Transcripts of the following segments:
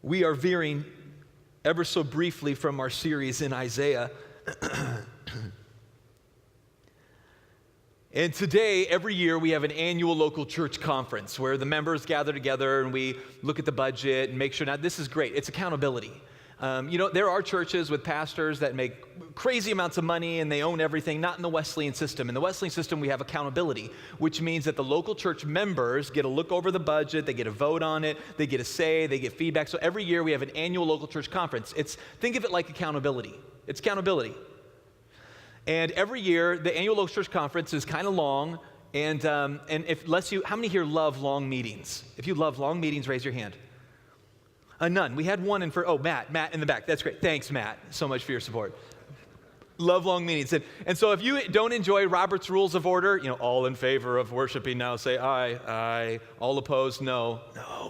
We are veering ever so briefly from our series in Isaiah. And today, every year, we have an annual local church conference where the members gather together and we look at the budget and make sure. Now, this is great. It's accountability. There are churches with pastors that make crazy amounts of money and they own everything, not in the Wesleyan system. In the Wesleyan system, we have accountability, which means that the local church members get to look over the budget, they get a vote on it, they get a say, they get feedback. So every year we have an annual local church conference. Think of it like accountability. It's accountability. And every year, the annual local church conference is kind of long, and how many here love long meetings? If you love long meetings, raise your hand. None. We had one Matt in the back. That's great. Thanks, Matt, so much for your support. Love long meetings. And so if you don't enjoy Robert's Rules of Order, all in favor of worshiping now, say aye, aye. All opposed, no.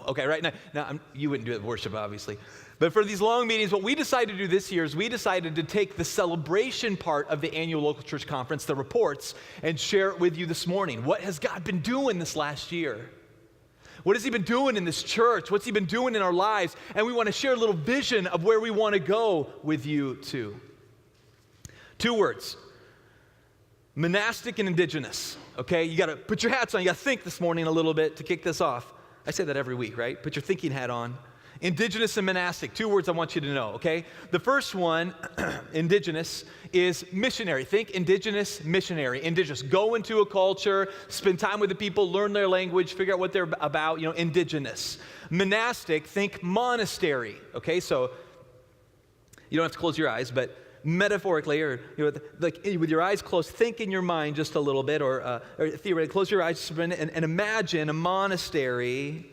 Okay, right now you wouldn't do it with worship, obviously. But for these long meetings, what we decided to do this year is we decided to take the celebration part of the annual local church conference, the reports, and share it with you this morning. What has God been doing this last year? What has he been doing in this church? What's he been doing in our lives? And we want to share a little vision of where we want to go with you too. 2 words, monastic and indigenous, okay? You got to put your hats on. You got to think this morning a little bit to kick this off. I say that every week, right? Put your thinking hat on. Indigenous and monastic, 2 words I want you to know, okay? The first one, indigenous, is missionary. Think indigenous, missionary. Indigenous, go into a culture, spend time with the people, learn their language, figure out what they're about, indigenous. Monastic, think monastery, okay? So you don't have to close your eyes, but metaphorically, or with your eyes closed, think in your mind just a little bit, or theoretically, close your eyes and imagine a monastery.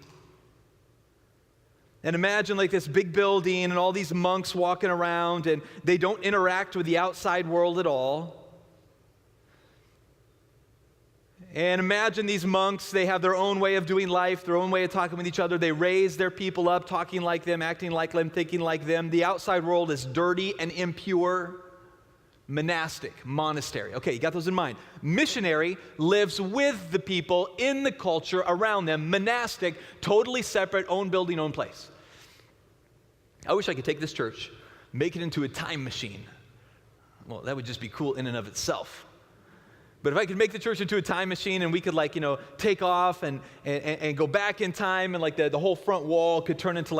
And imagine like this big building and all these monks walking around and they don't interact with the outside world at all. And imagine these monks, they have their own way of doing life, their own way of talking with each other. They raise their people up, talking like them, acting like them, thinking like them. The outside world is dirty and impure. Monastic, monastery. Okay, you got those in mind. Missionary lives with the people in the culture around them. Monastic, totally separate, own building, own place. I wish I could take this church, make it into a time machine. Well, that would just be cool in and of itself. But if I could make the church into a time machine and we could take off and go back in time and the whole front wall could turn into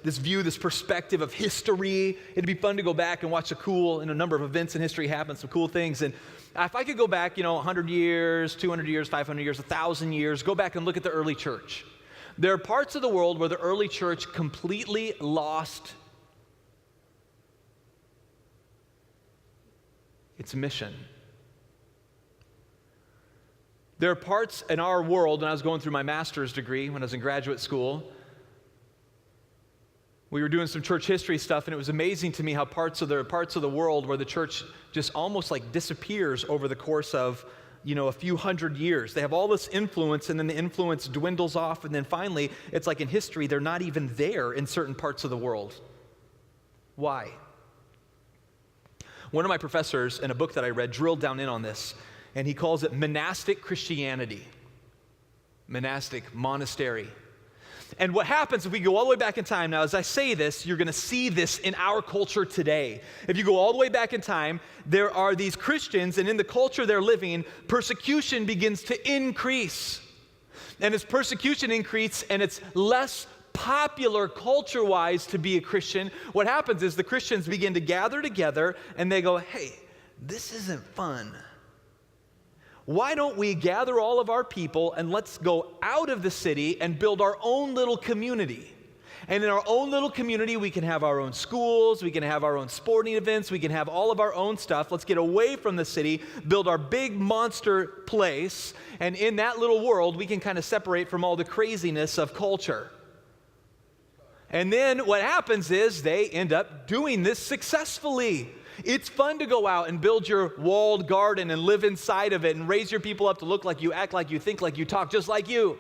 this view, this perspective of history. It'd be fun to go back and watch a number of events in history happen, some cool things. And if I could go back, 100 years, 200 years, 500 years, 1,000 years, go back and look at the early church. There are parts of the world where the early church completely lost its mission. There are parts in our world, when I was going through my master's degree, when I was in graduate school, we were doing some church history stuff, and it was amazing to me how parts of the world where the church just almost disappears over the course of, a few hundred years. They have all this influence, and then the influence dwindles off, and then finally, it's like in history, they're not even there in certain parts of the world. Why? One of my professors in a book that I read drilled down in on this, and he calls it monastic Christianity. Monastic, monastery. And what happens if we go all the way back in time, now as I say this, you're going to see this in our culture today. If you go all the way back in time, there are these Christians, and in the culture they're living, persecution begins to increase. And as persecution increases and it's less popular culture-wise to be a Christian, what happens is the Christians begin to gather together and they go, hey, this isn't fun. Why don't we gather all of our people and let's go out of the city and build our own little community? And in our own little community, we can have our own schools, we can have our own sporting events, we can have all of our own stuff. Let's get away from the city, build our big monster place, and in that little world, we can kind of separate from all the craziness of culture. And then what happens is they end up doing this successfully. It's fun to go out and build your walled garden and live inside of it and raise your people up to look like you, act like you, think like you, talk just like you.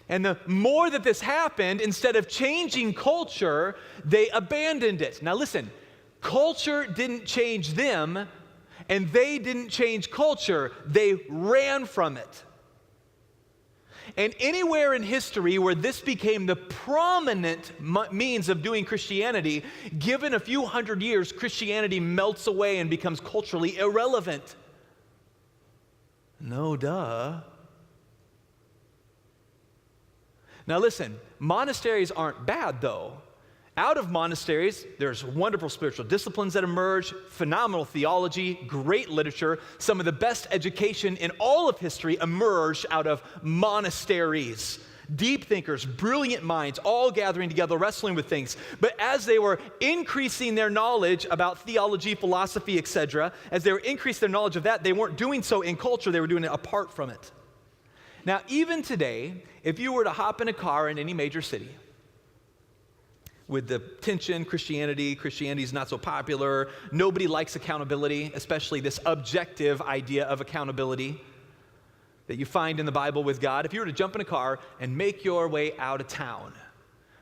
And the more that this happened, instead of changing culture, they abandoned it. Now listen, culture didn't change them, and they didn't change culture. They ran from it. And anywhere in history where this became the prominent means of doing Christianity, given a few hundred years, Christianity melts away and becomes culturally irrelevant. No duh. Now listen, monasteries aren't bad though. Out of monasteries, there's wonderful spiritual disciplines that emerge, phenomenal theology, great literature. Some of the best education in all of history emerged out of monasteries. Deep thinkers, brilliant minds, all gathering together, wrestling with things. But as they were increasing their knowledge about theology, philosophy, etc., as they were increasing their knowledge of that, they weren't doing so in culture, they were doing it apart from it. Now, even today, if you were to hop in a car in any major city, with the tension, Christianity's not so popular, nobody likes accountability, especially this objective idea of accountability that you find in the Bible with God. If you were to jump in a car and make your way out of town,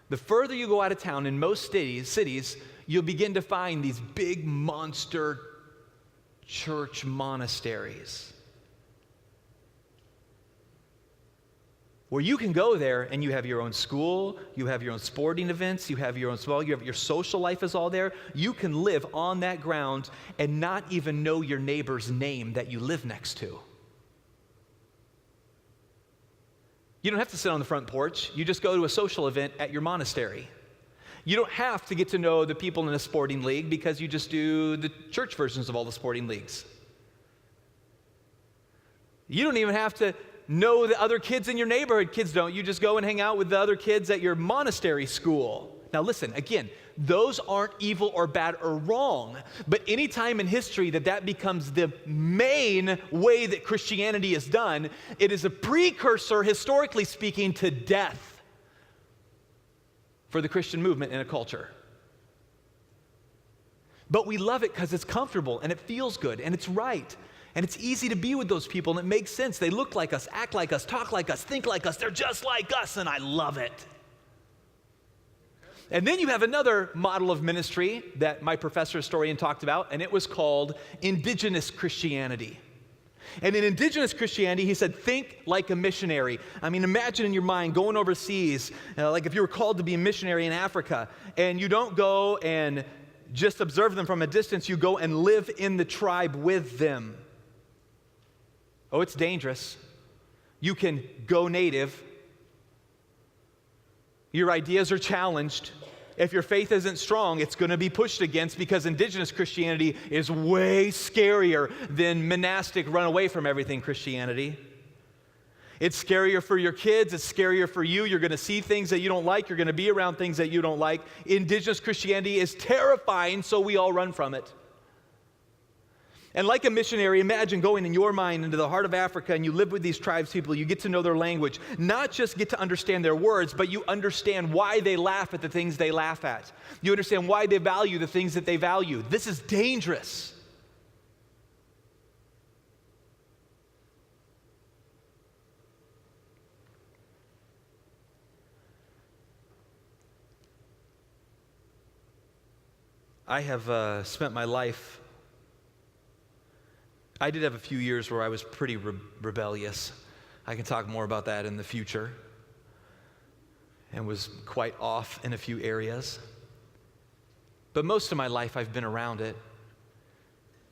the further you go out of town in most cities, you'll begin to find these big monster church monasteries where you can go there and you have your own school, you have your own sporting events, you have your social life is all there. You can live on that ground and not even know your neighbor's name that you live next to. You don't have to sit on the front porch. You just go to a social event at your monastery. You don't have to get to know the people in a sporting league because you just do the church versions of all the sporting leagues. You don't even have to know the other kids in your neighborhood. Kids don't. You just go and hang out with the other kids at your monastery school. Now listen, again, those aren't evil or bad or wrong, but any time in history that becomes the main way that Christianity is done, it is a precursor, historically speaking, to death for the Christian movement in a culture. But we love it because it's comfortable and it feels good and it's right. And it's easy to be with those people, and it makes sense. They look like us, act like us, talk like us, think like us. They're just like us, and I love it. And then you have another model of ministry that my professor historian talked about, and it was called indigenous Christianity. And in indigenous Christianity, he said, think like a missionary. I mean, imagine in your mind going overseas, like if you were called to be a missionary in Africa, and you don't go and just observe them from a distance, you go and live in the tribe with them. Oh, it's dangerous. You can go native. Your ideas are challenged. If your faith isn't strong, it's going to be pushed against because indigenous Christianity is way scarier than monastic run away from everything Christianity. It's scarier for your kids. It's scarier for you. You're going to see things that you don't like. You're going to be around things that you don't like. Indigenous Christianity is terrifying, so we all run from it. And like a missionary, imagine going in your mind into the heart of Africa and you live with these tribes people, you get to know their language, not just get to understand their words, but you understand why they laugh at the things they laugh at. You understand why they value the things that they value. This is dangerous. I have spent my life. I did have a few years where I was pretty rebellious. I can talk more about that in the future. And was quite off in a few areas. But most of my life I've been around it.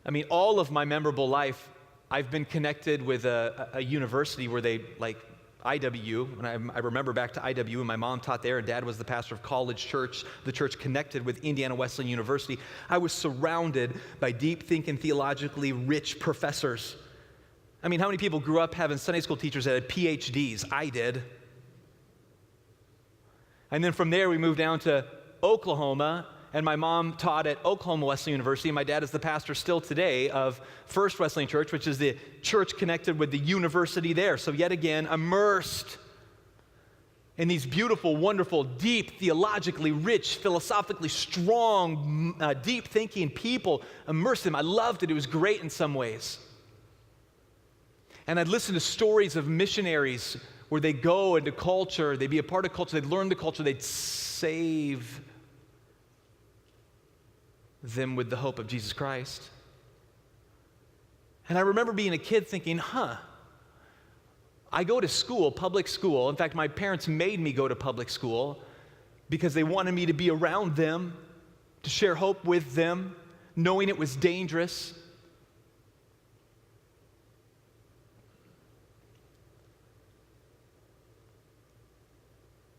I mean, all of my memorable life, I've been connected with a university where they, like IW, and I remember back to IW, and my mom taught there, and Dad was the pastor of College Church, the church connected with Indiana Wesleyan University. I was surrounded by deep thinking, theologically rich professors. I mean, how many people grew up having Sunday school teachers that had PhDs? I did. And then from there, we moved down to Oklahoma, and my mom taught at Oklahoma Wesleyan University, and my dad is the pastor still today of First Wesleyan Church, which is the church connected with the university there. So yet again, immersed in these beautiful, wonderful, deep, theologically rich, philosophically strong, deep thinking people, immersed in them. I loved it. It was great in some ways. And I'd listen to stories of missionaries where they go into culture, they'd be a part of culture, they'd learn the culture, they'd save them with the hope of Jesus Christ. And I remember being a kid thinking, I go to school, public school. In fact, my parents made me go to public school because they wanted me to be around them, to share hope with them, knowing it was dangerous.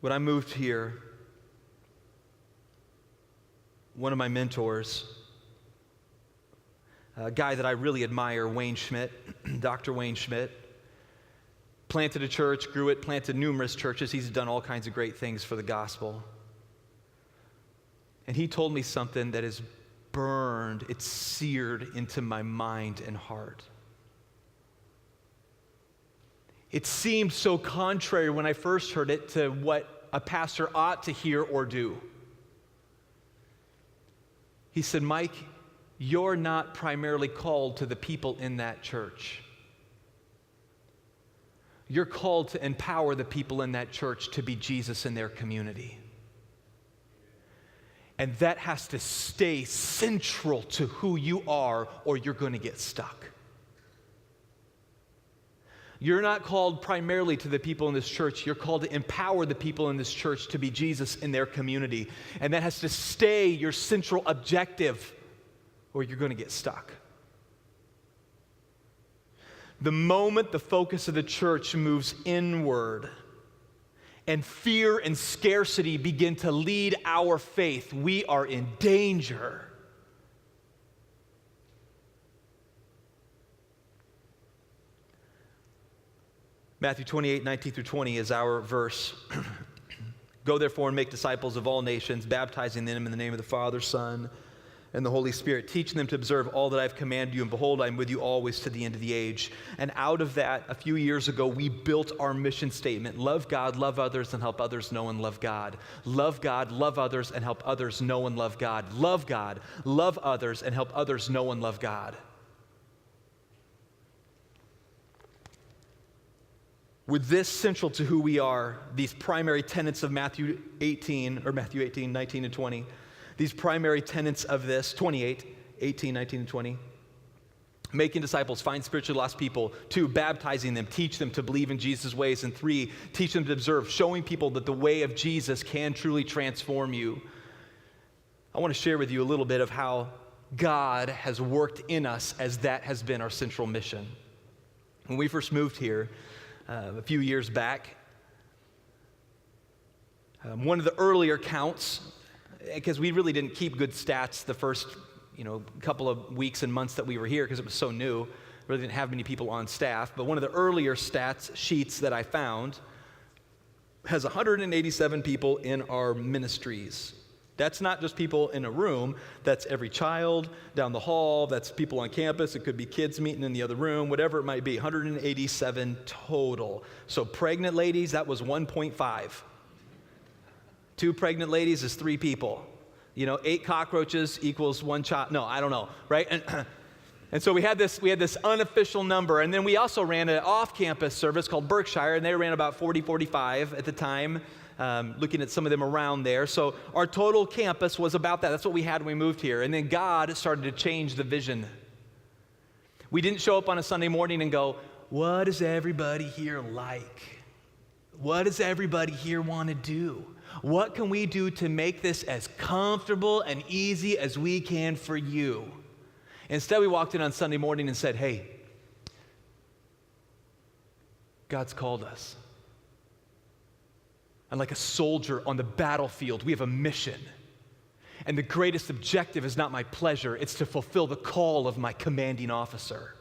When I moved here, one of my mentors, a guy that I really admire, Wayne Schmidt, Dr. Wayne Schmidt, planted a church, grew it, planted numerous churches. He's done all kinds of great things for the gospel. And he told me something that is burned, it's seared into my mind and heart. It seemed so contrary when I first heard it to what a pastor ought to hear or do. He said, Mike, you're not primarily called to the people in that church. You're called to empower the people in that church to be Jesus in their community. And that has to stay central to who you are, or you're going to get stuck. You're not called primarily to the people in this church. You're called to empower the people in this church to be Jesus in their community. And that has to stay your central objective, or you're going to get stuck. The moment the focus of the church moves inward and fear and scarcity begin to lead our faith, we are in danger. Matthew 28, 19 through 20 is our verse. Go therefore and make disciples of all nations, baptizing them in the name of the Father, Son, and the Holy Spirit, teaching them to observe all that I've commanded you, and behold, I am with you always to the end of the age. And out of that, a few years ago, we built our mission statement: love God, love others, and help others know and love God. Love God, love others, and help others know and love God. Love God, love others, and help others know and love God. With this central to who we are, these primary tenets of Matthew 18, 19 and 20, these primary tenets of this, 28, 18, 19, and 20, making disciples, find spiritually lost people. 2, baptizing them, teach them to believe in Jesus' ways. And 3, teach them to observe, showing people that the way of Jesus can truly transform you. I want to share with you a little bit of how God has worked in us as that has been our central mission. When we first moved here, a few years back, one of the earlier counts, because we really didn't keep good stats the first couple of weeks and months that we were here because it was so new, really didn't have many people on staff, but one of the earlier stats sheets that I found has 187 people in our ministries. That's not just people in a room, that's every child down the hall, that's people on campus, it could be kids meeting in the other room, whatever it might be, 187 total. So pregnant ladies, that was 1.5. 2 pregnant ladies is 3 people. 8 cockroaches equals 1 child. No, I don't know, right? And so we had this unofficial number, and then we also ran an off-campus service called Berkshire, and they ran about 40, 45 at the time. Looking at some of them around there. So our total campus was about that. That's what we had when we moved here. And then God started to change the vision. We didn't show up on a Sunday morning and go, what does everybody here like? What does everybody here want to do? What can we do to make this as comfortable and easy as we can for you? Instead, we walked in on Sunday morning and said, hey, God's called us. And like a soldier on the battlefield, we have a mission. And the greatest objective is not my pleasure, it's to fulfill the call of my commanding officer.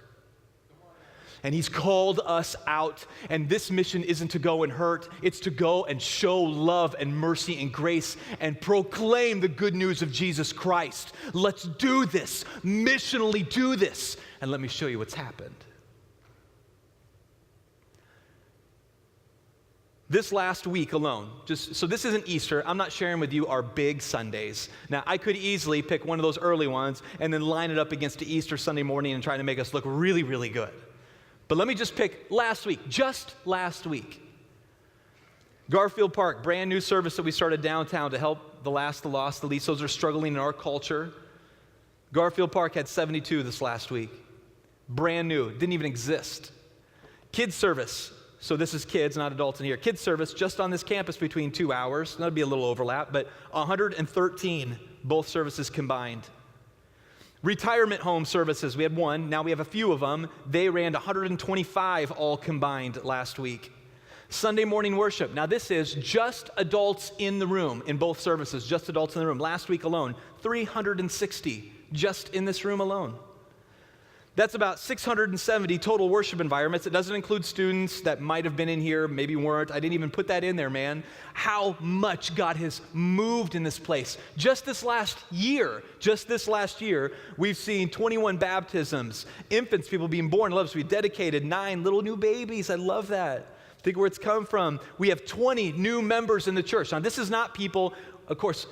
And he's called us out, and this mission isn't to go and hurt, it's to go and show love and mercy and grace and proclaim the good news of Jesus Christ. Let's do this, missionally do this, and let me show you what's happened. This last week alone, so this isn't Easter, I'm not sharing with you our big Sundays. Now, I could easily pick one of those early ones and then line it up against the Easter Sunday morning and try to make us look really, really good. But let me just pick just last week. Garfield Park, brand new service that we started downtown to help the last, the lost, the least, those that are struggling in our culture. Garfield Park had 72 this last week. Brand new, didn't even exist. Kids service, So this is kids, not adults in here. Kids service just on this campus between 2 hours. That'd be a little overlap, but 113, both services combined. Retirement home services, we had one. Now we have a few of them. They ran 125 all combined last week. Sunday morning worship. Now this is just adults in the room in both services, just adults in the room. Last week alone, 360 just in this room alone. That's about 670 total worship environments. It doesn't include students that might have been in here, maybe weren't. I didn't even put that in there, man. How much God has moved in this place. Just this last year, we've seen 21 baptisms, infants, people being born, loves to be dedicated, 9 little new babies. I love that. Think where it's come from. We have 20 new members in the church. Now, this is not people, of course,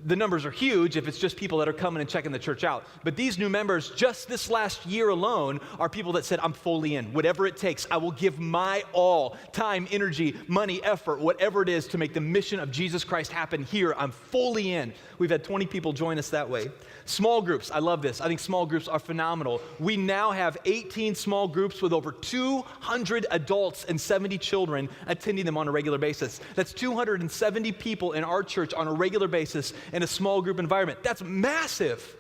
the numbers are huge if it's just people that are coming and checking the church out. But these new members, just this last year alone, are people that said, I'm fully in. Whatever it takes, I will give my all, time, energy, money, effort, whatever it is to make the mission of Jesus Christ happen here. I'm fully in. We've had 20 people join us that way. Small groups, I love this. I think small groups are phenomenal. We now have 18 small groups with over 200 adults and 70 children attending them on a regular basis. That's 270 people in our church on a regular basis in a small group environment. That's massive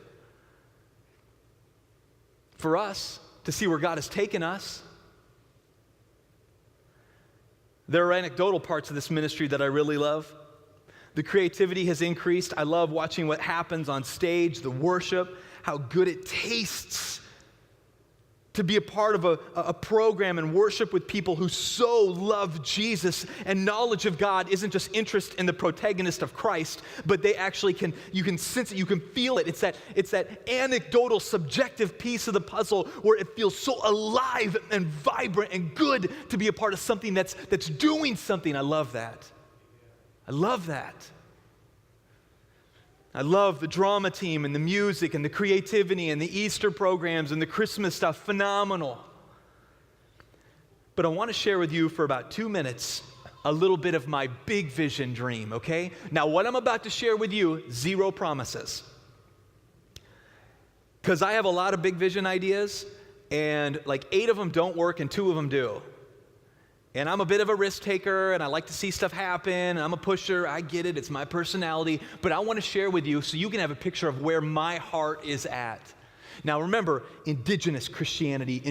for us to see where God has taken us. There are anecdotal parts of this ministry that I really love. The creativity has increased. I love watching what happens on stage, the worship, how good it tastes to be a part of a program and worship with people who so love Jesus, and knowledge of God isn't just interest in the protagonist of Christ, but they actually you can sense it, you can feel it. It's that anecdotal, subjective piece of the puzzle where it feels so alive and vibrant and good to be a part of something that's doing something. I love that. I love that. I love the drama team and the music and the creativity and the Easter programs and the Christmas stuff. Phenomenal. But I want to share with you for about 2 minutes a little bit of my big vision dream, okay? Now, what I'm about to share with you, 0 promises. Because I have a lot of big vision ideas, and like 8 of them don't work and 2 of them do. And I'm a bit of a risk taker, and I like to see stuff happen, and I'm a pusher. I get it. It's my personality. But I want to share with you so you can have a picture of where my heart is at. Now remember, indigenous Christianity.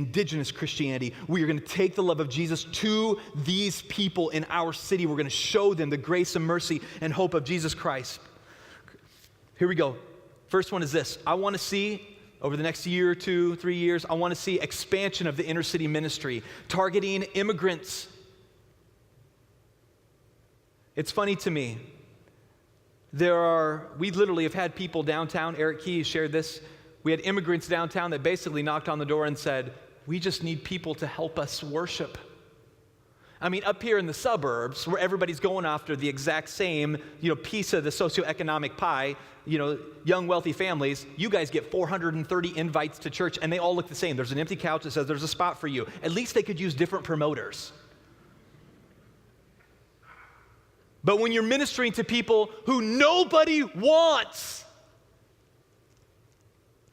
We are going to take the love of Jesus to these people in our city. We're going to show them the grace and mercy and hope of Jesus Christ. Here we go. First one is this. I want to see, over the next year, 2, 3 years, I want to see expansion of the inner city ministry, targeting immigrants. It's funny to me. We literally have had people downtown, Eric Keys shared this. We had immigrants downtown that basically knocked on the door and said, we just need people to help us worship. I mean, up here in the suburbs, where everybody's going after the exact same, piece of the socioeconomic pie, young wealthy families, you guys get 430 invites to church, and they all look the same. There's an empty couch that says there's a spot for you. At least they could use different promoters. But when you're ministering to people who nobody wants,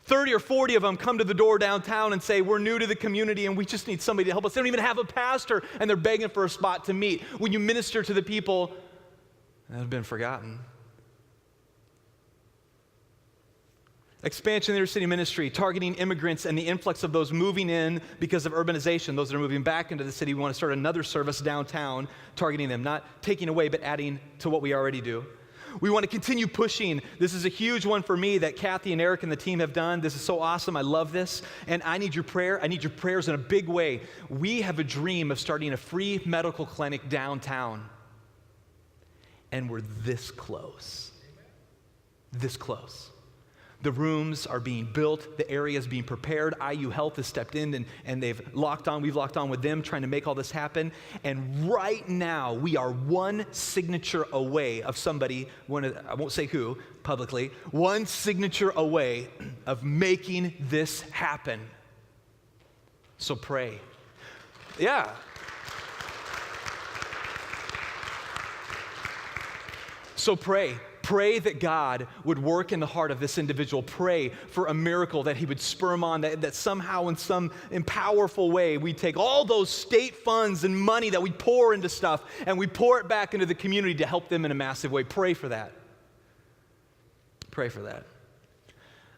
30 or 40 of them come to the door downtown and say, we're new to the community and we just need somebody to help us. They don't even have a pastor and they're begging for a spot to meet. When you minister to the people that have been forgotten. Expansion of the inner city ministry, targeting immigrants and the influx of those moving in because of urbanization, those that are moving back into the city. We want to start another service downtown, targeting them, not taking away, but adding to what we already do. We want to continue pushing. This is a huge one for me that Kathy and Eric and the team have done. This is so awesome. I love this. And I need your prayer. I need your prayers in a big way. We have a dream of starting a free medical clinic downtown. And we're this close. This close. The rooms are being built. The area is being prepared. IU Health has stepped in and we've locked on with them trying to make all this happen. And right now, we are one signature away of somebody, I won't say who publicly, one signature away of making this happen. So pray. Yeah. So pray. Pray that God would work in the heart of this individual. Pray for a miracle that he would spur him on, that somehow in powerful way we take all those state funds and money that we pour into stuff and we pour it back into the community to help them in a massive way. Pray for that. Pray for that.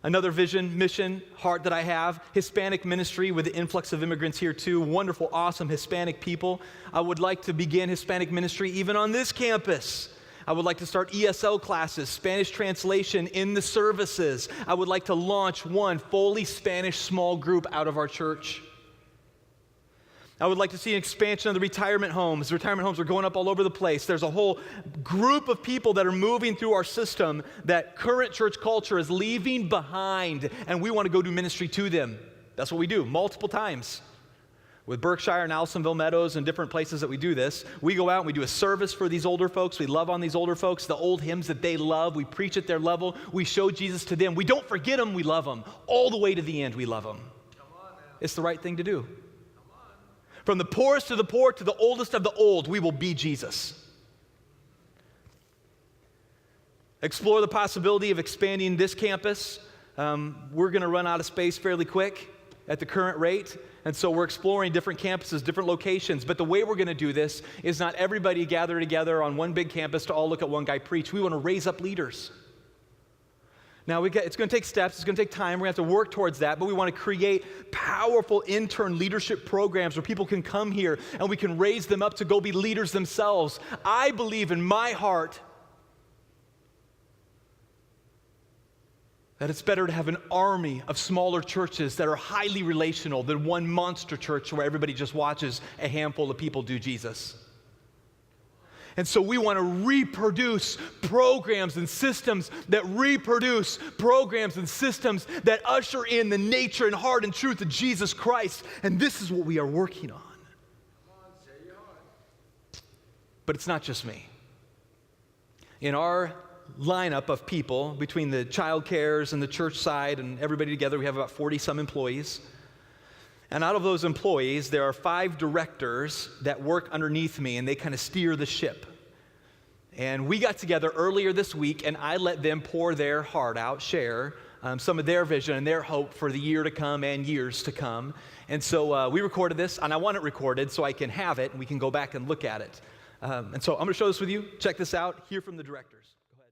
Another vision, mission, heart that I have, Hispanic ministry with the influx of immigrants here too. Wonderful, awesome Hispanic people. I would like to begin Hispanic ministry even on this campus. I would like to start ESL classes, Spanish translation in the services. I would like to launch one fully Spanish small group out of our church. I would like to see an expansion of the retirement homes. The retirement homes are going up all over the place. There's a whole group of people that are moving through our system that current church culture is leaving behind, and we want to go do ministry to them. That's what we do multiple times. With Berkshire and Allisonville Meadows and different places that we do this, we go out and we do a service for these older folks. We love on these older folks, the old hymns that they love. We preach at their level. We show Jesus to them. We don't forget them. We love them. All the way to the end, we love them. It's the right thing to do. From the poorest to the poor to the oldest of the old, we will be Jesus. Explore the possibility of expanding this campus. We're going to run out of space fairly quick at the current rate. And so we're exploring different campuses, different locations. But the way we're going to do this is not everybody gather together on one big campus to all look at one guy preach. We want to raise up leaders. Now, it's going to take steps. It's going to take time. We're going to have to work towards that. But we want to create powerful intern leadership programs where people can come here and we can raise them up to go be leaders themselves. I believe in my heart that it's better to have an army of smaller churches that are highly relational than one monster church where everybody just watches a handful of people do Jesus. And so we want to reproduce programs and systems that usher in the nature and heart and truth of Jesus Christ. And this is what we are working on. But it's not just me. In our lineup of people, between the child cares and the church side and everybody together, we have about 40-some employees. And out of those employees, there are 5 directors that work underneath me, and they kind of steer the ship. And we got together earlier this week, and I let them pour their heart out, share some of their vision and their hope for the year to come and years to come. And so we recorded this, and I want it recorded so I can have it, and we can go back and look at it. And so I'm going to show this with you. Check this out. Hear from the directors. Go ahead.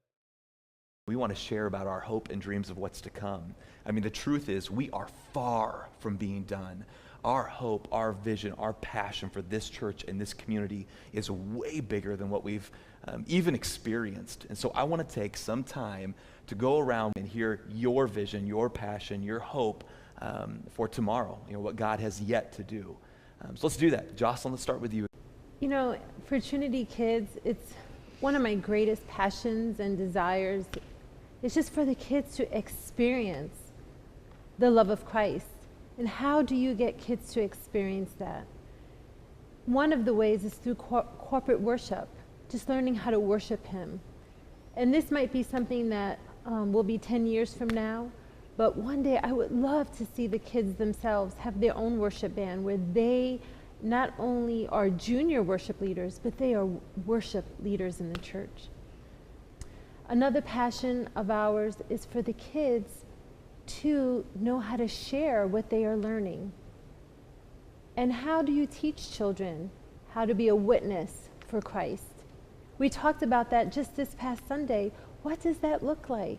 We want to share about our hope and dreams of what's to come. I mean, the truth is we are far from being done. Our hope, our vision, our passion for this church and this community is way bigger than what we've even experienced. And so I want to take some time to go around and hear your vision, your passion, your hope for tomorrow, what God has yet to do. So let's do that. Jocelyn, let's start with you. For Trinity Kids, it's one of my greatest passions and desires. It's just for the kids to experience the love of Christ. And how do you get kids to experience that? One of the ways is through corporate worship, just learning how to worship Him. And this might be something that will be 10 years from now, but one day I would love to see the kids themselves have their own worship band where they not only are junior worship leaders, but they are worship leaders in the church. Another passion of ours is for the kids to know how to share what they are learning. And how do you teach children how to be a witness for Christ? We talked about that just this past Sunday. What does that look like?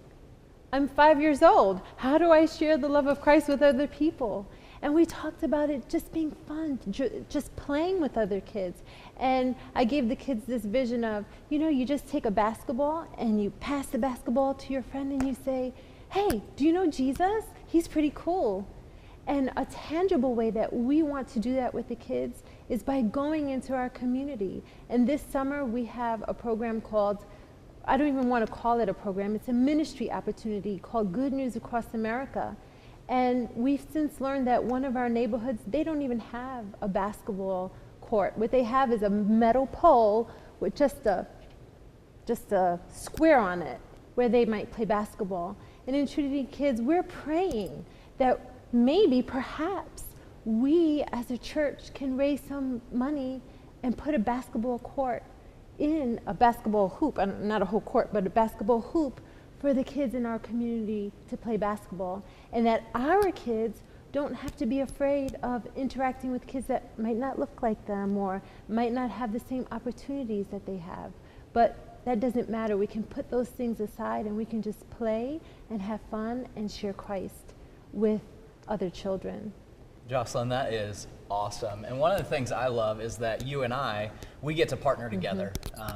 I'm 5 years old. How do I share the love of Christ with other people? And we talked about it just being fun, just playing with other kids. And I gave the kids this vision of, you just take a basketball and you pass the basketball to your friend and you say, hey, do you know Jesus? He's pretty cool. And a tangible way that we want to do that with the kids is by going into our community. And this summer we have a program called, I don't even want to call it a program, it's a ministry opportunity called Good News Across America. And we've since learned that one of our neighborhoods, they don't even have a basketball court. What they have is a metal pole with just a square on it where they might play basketball. And in Trinity Kids, we're praying that maybe, perhaps, we as a church can raise some money and put a basketball court in a basketball hoop, not a whole court, but a basketball hoop for the kids in our community to play basketball, and that our kids don't have to be afraid of interacting with kids that might not look like them or might not have the same opportunities that they have. But that doesn't matter. We can put those things aside and we can just play and have fun and share Christ with other children. Jocelyn, that is awesome. And one of the things I love is that you and we get to partner together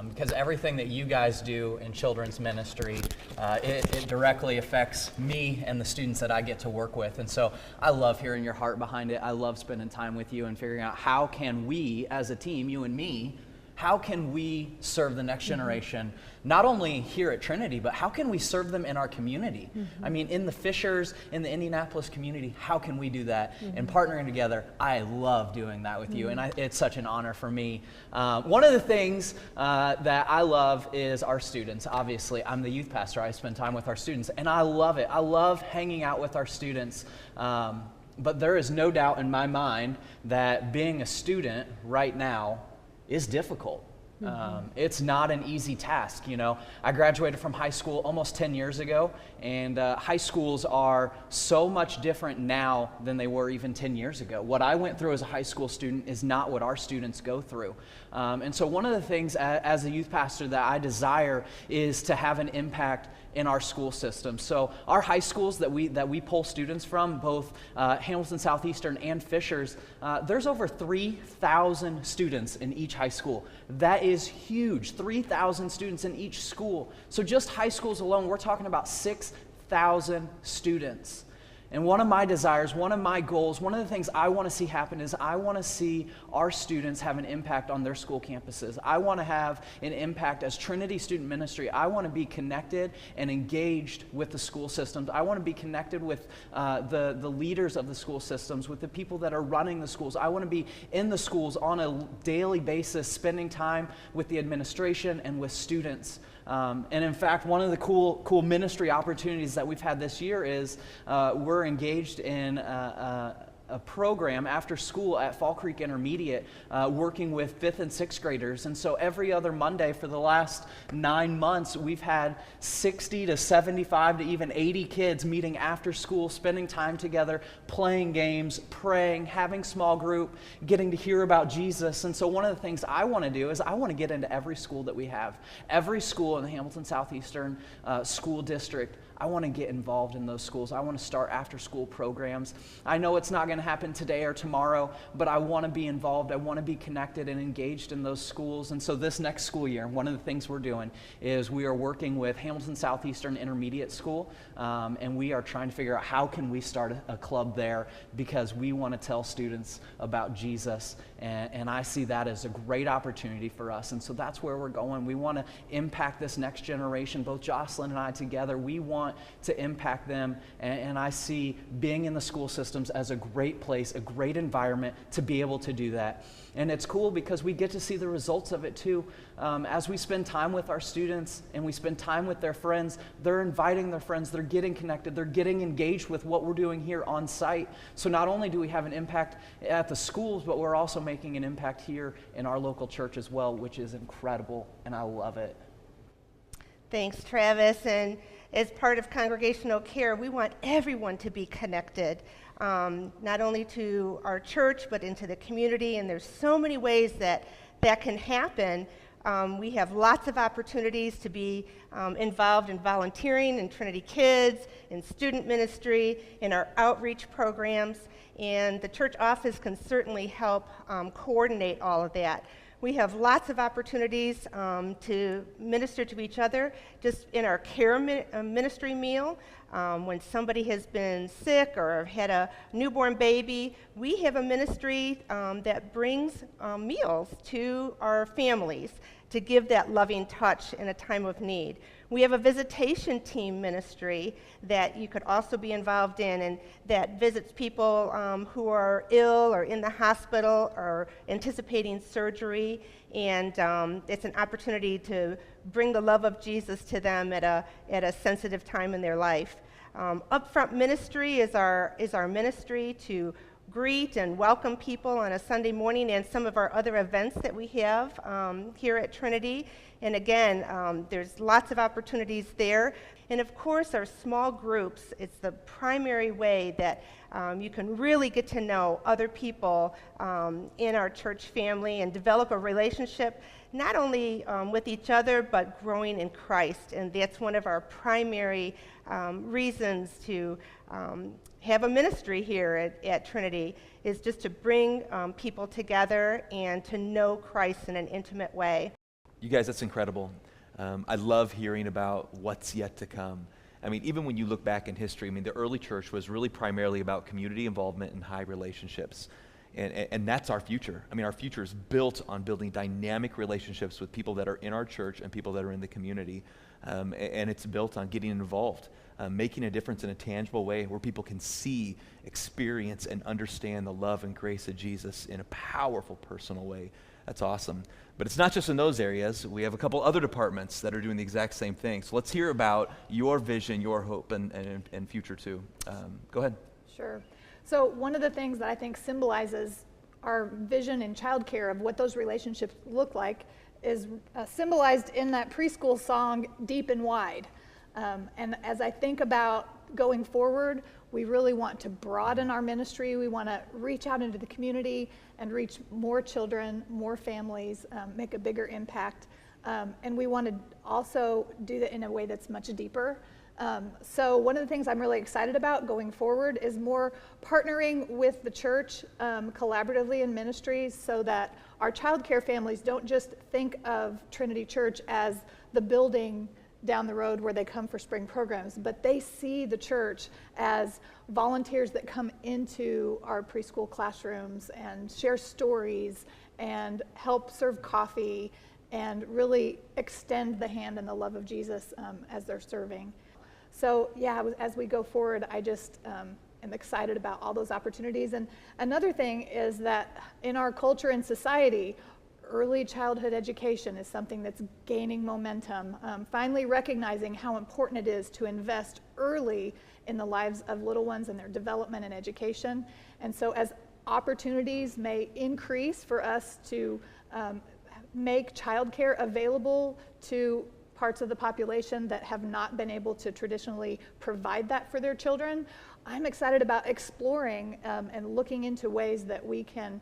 because everything that you guys do in children's ministry, it directly affects me and the students that I get to work with. And so I love hearing your heart behind it. I love spending time with you and figuring out how can we as a team, you and me, how can we serve the next generation, not only here at Trinity, but how can we serve them in our community? I mean, in the Fishers, in the Indianapolis community, how can we do that? And partnering together, I love doing that with you, and it's such an honor for me. One of the things that I love is our students. Obviously, I'm the youth pastor. I spend time with our students, and I love it. I love hanging out with our students. But there is no doubt in my mind that being a student right now is difficult. It's not an easy task. You know, I graduated from high school almost 10 years ago, and high schools are so much different now than they were even 10 years ago. What I went through as a high school student is not what our students go through. And so one of the things as a youth pastor that I desire is to have an impact in our school system. So our high schools that we pull students from, both Hamilton Southeastern and Fishers, there's over 3,000 students in each high school. That is huge, 3,000 students in each school. So just high schools alone, we're talking about 6,000 students. And one of my desires, one of my goals, one of the things I want to see happen is I want to see our students have an impact on their school campuses. I want to have an impact as Trinity Student Ministry. I want to be connected and engaged with the school systems. I want to be connected with the leaders of the school systems, with the people that are running the schools. I want to be in the schools on a daily basis, spending time with the administration and with students. And in fact, one of the cool ministry opportunities that we've had this year is we're engaged in a program after school at Fall Creek Intermediate, working with 5th and 6th graders. And so every other Monday for the last 9 months, we've had 60 to 75 to even 80 kids meeting after school, spending time together, playing games, praying, having small group, getting to hear about Jesus. And so one of the things I want to do is I want to get into every school that we have. Every school in the Hamilton Southeastern School District, I want to get involved in those schools. I want to start after-school programs. I know it's not going to happen today or tomorrow, but I want to be involved. I want to be connected and engaged in those schools. And so this next school year, one of the things we're doing is we are working with Hamilton Southeastern Intermediate School, and we are trying to figure out how can we start a club there because we want to tell students about Jesus, and I see that as a great opportunity for us. And so that's where we're going. We want to impact this next generation, both Jocelyn and I together. We want to impact them, and I see being in the school systems as a great place, a great environment to be able to do that. And it's cool because we get to see the results of it too. As we spend time with our students and we spend time with their friends, they're inviting their friends, they're getting connected, they're getting engaged with what we're doing here on site. So not only do we have an impact at the schools, but we're also making an impact here in our local church as well, which is incredible, and I love it. Thanks, Travis. And as part of congregational care, we want everyone to be connected, not only to our church, but into the community. And there's so many ways that can happen. We have lots of opportunities to be involved in volunteering in Trinity Kids, in student ministry, in our outreach programs. And the church office can certainly help coordinate all of that. We have lots of opportunities to minister to each other just in our care ministry meal. When somebody has been sick or had a newborn baby, we have a ministry that brings meals to our families to give that loving touch in a time of need. We have a visitation team ministry that you could also be involved in, and that visits people who are ill or in the hospital or anticipating surgery, and it's an opportunity to bring the love of Jesus to them at a sensitive time in their life. Upfront ministry is our ministry to greet and welcome people on a Sunday morning, and some of our other events that we have here at Trinity. And again, there's lots of opportunities there. And of course, our small groups, it's the primary way that you can really get to know other people in our church family and develop a relationship, not only with each other, but growing in Christ. And that's one of our primary reasons to have a ministry here at Trinity, is just to bring people together and to know Christ in an intimate way. You guys, that's incredible. I love hearing about what's yet to come. I mean, even when you look back in history, I mean, the early church was really primarily about community involvement and high relationships. And that's our future. I mean, our future is built on building dynamic relationships with people that are in our church and people that are in the community. And it's built on getting involved, making a difference in a tangible way where people can see, experience, and understand the love and grace of Jesus in a powerful, personal way. That's awesome. But it's not just in those areas. We have a couple other departments that are doing the exact same thing. So let's hear about your vision, your hope, and future too. Go ahead. Sure. So one of the things that I think symbolizes our vision in childcare of what those relationships look like is symbolized in that preschool song, Deep and Wide. And as I think about going forward, we really want to broaden our ministry. We want to reach out into the community and reach more children, more families, make a bigger impact. And we want to also do that in a way that's much deeper. So one of the things I'm really excited about going forward is more partnering with the church collaboratively in ministries, so that our childcare families don't just think of Trinity Church as the building down the road where they come for spring programs, but they see the church as volunteers that come into our preschool classrooms and share stories and help serve coffee and really extend the hand and the love of Jesus as they're serving. So yeah, as we go forward, I just am excited about all those opportunities. And another thing is that in our culture and society, early childhood education is something that's gaining momentum, finally recognizing how important it is to invest early in the lives of little ones and their development and education. And so as opportunities may increase for us to make childcare available to parts of the population that have not been able to traditionally provide that for their children, I'm excited about exploring and looking into ways that we can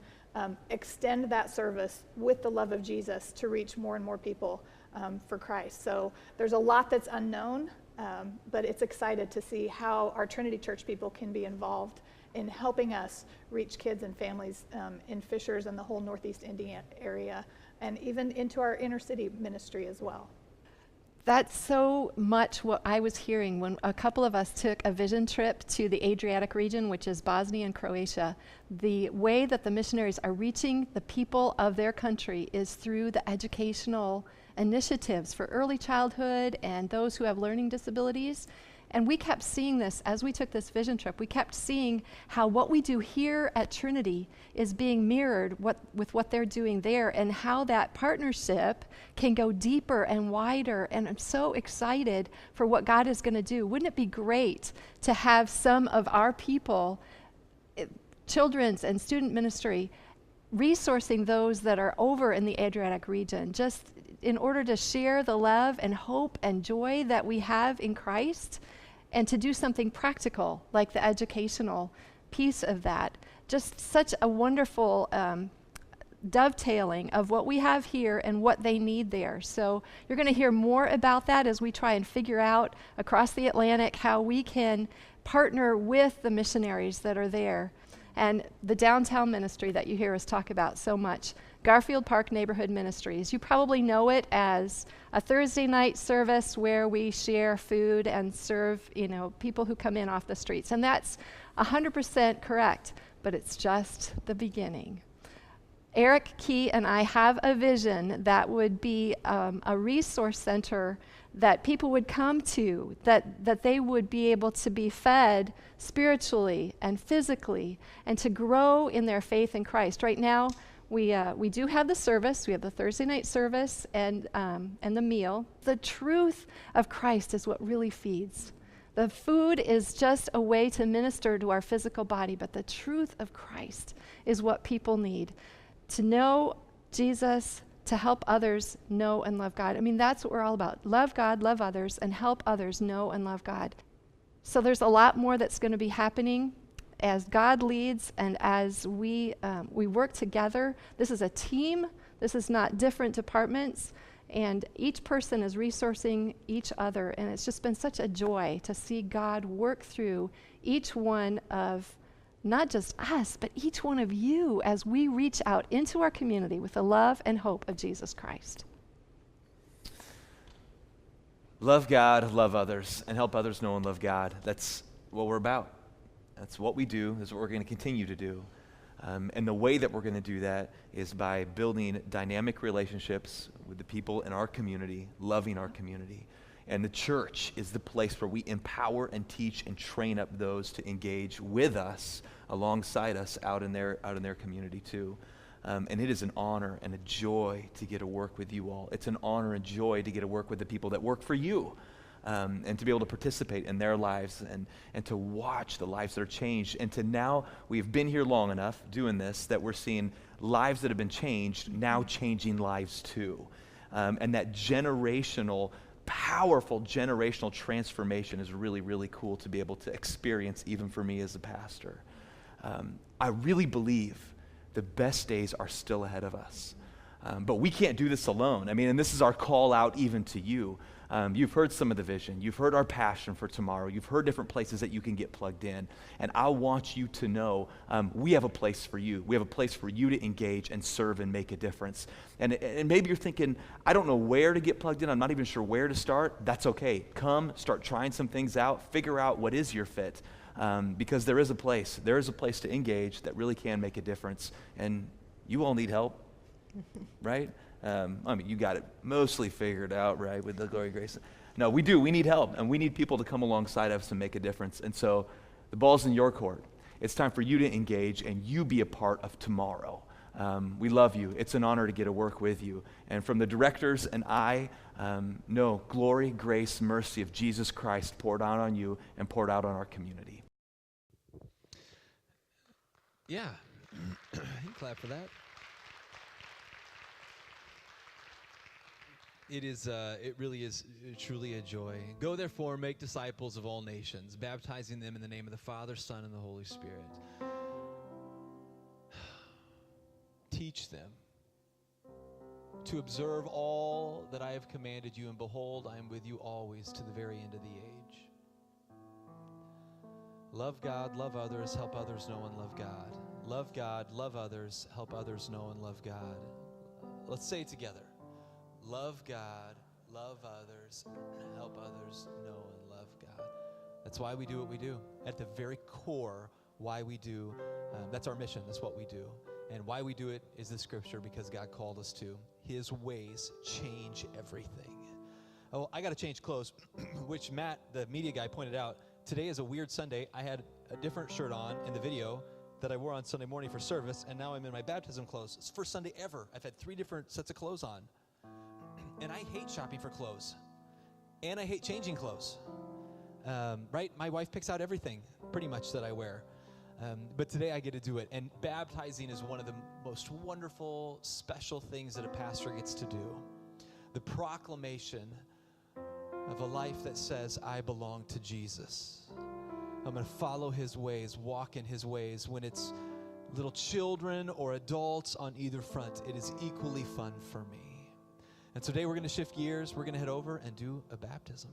extend that service with the love of Jesus to reach more and more people for Christ. So there's a lot that's unknown, but it's excited to see how our Trinity Church people can be involved in helping us reach kids and families in Fishers and the whole Northeast Indiana area, and even into our inner city ministry as well. That's so much what I was hearing when a couple of us took a vision trip to the Adriatic region, which is Bosnia and Croatia. The way that the missionaries are reaching the people of their country is through the educational initiatives for early childhood and those who have learning disabilities. And we kept seeing this as we took this vision trip. We kept seeing how what we do here at Trinity is being mirrored with what they're doing there, and how that partnership can go deeper and wider. And I'm so excited for what God is going to do. Wouldn't it be great to have some of our people, children's and student ministry, resourcing those that are over in the Adriatic region, just in order to share the love and hope and joy that we have in Christ, and to do something practical like the educational piece of that. Just such a wonderful dovetailing of what we have here and what they need there. So you're going to hear more about that as we try and figure out across the Atlantic how we can partner with the missionaries that are there. And the downtown ministry that you hear us talk about so much, Garfield Park Neighborhood Ministries. You probably know it as a Thursday night service where we share food and serve, people who come in off the streets. And that's 100% correct, but it's just the beginning. Eric Key and I have a vision that would be a resource center that people would come to, that they would be able to be fed spiritually and physically and to grow in their faith in Christ. Right now, we do have the service. We have the Thursday night service and the meal. The truth of Christ is what really feeds. The food is just a way to minister to our physical body, but the truth of Christ is what people need. To know Jesus, to help others know and love God. I mean, that's what we're all about. Love God, love others, and help others know and love God. So there's a lot more that's going to be happening as God leads and as we work together. This is a team. This is not different departments. And each person is resourcing each other. And it's just been such a joy to see God work through each one of not just us, but each one of you as we reach out into our community with the love and hope of Jesus Christ. Love God, love others, and help others know and love God. That's what we're about. That's what we do. That's what we're going to continue to do. And the way that we're going to do that is by building dynamic relationships with the people in our community, loving our community. And the church is the place where we empower and teach and train up those to engage with us, alongside us, out in their community too. And it is an honor and a joy to get to work with you all. It's an honor and joy to get to work with the people that work for you, and to be able to participate in their lives and to watch the lives that are changed. And to now, we've been here long enough doing this that we're seeing lives that have been changed now changing lives too. And that powerful generational transformation is really, really cool to be able to experience, even for me as a pastor. I really believe the best days are still ahead of us. But we can't do this alone. I mean, and this is our call out even to you. You've heard some of the vision. You've heard our passion for tomorrow. You've heard different places that you can get plugged in. And I want you to know we have a place for you. We have a place for you to engage and serve and make a difference. And maybe you're thinking, I don't know where to get plugged in. I'm not even sure where to start. That's okay. Come, start trying some things out. Figure out what is your fit. Because there is a place. There is a place to engage that really can make a difference. And you all need help, right? I mean, you got it mostly figured out, right, with the glory grace. No, we do. We need help, and we need people to come alongside us and make a difference. And so the ball's in your court. It's time for you to engage and you be a part of tomorrow. We love you. It's an honor to get to work with you. And from the directors and I, know glory, grace, mercy of Jesus Christ poured out on you and poured out on our community. Yeah, you can clap for that. It really is truly a joy. Go therefore, make disciples of all nations, baptizing them in the name of the Father, Son, and the Holy Spirit. Teach them to observe all that I have commanded you, and behold, I am with you always to the very end of the age. Love God, love others, help others know and love God. Love God, love others, help others know and love God. Let's say it together. Love God, love others, help others know and love God. That's why we do what we do. At the very core, why we do, that's our mission, that's what we do. And why we do it is the scripture, because God called us to. His ways change everything. Oh, I got to change clothes, which Matt, the media guy, pointed out. Today is a weird Sunday. I had a different shirt on in the video that I wore on Sunday morning for service, and now I'm in my baptism clothes. It's the first Sunday ever. I've had 3 different sets of clothes on. And I hate shopping for clothes. And I hate changing clothes. Right? My wife picks out everything, pretty much, that I wear. But today I get to do it. And baptizing is one of the most wonderful, special things that a pastor gets to do. The proclamation of a life that says, I belong to Jesus. I'm going to follow his ways, walk in his ways. When it's little children or adults on either front, it is equally fun for me. And today we're going to shift gears. We're going to head over and do a baptism.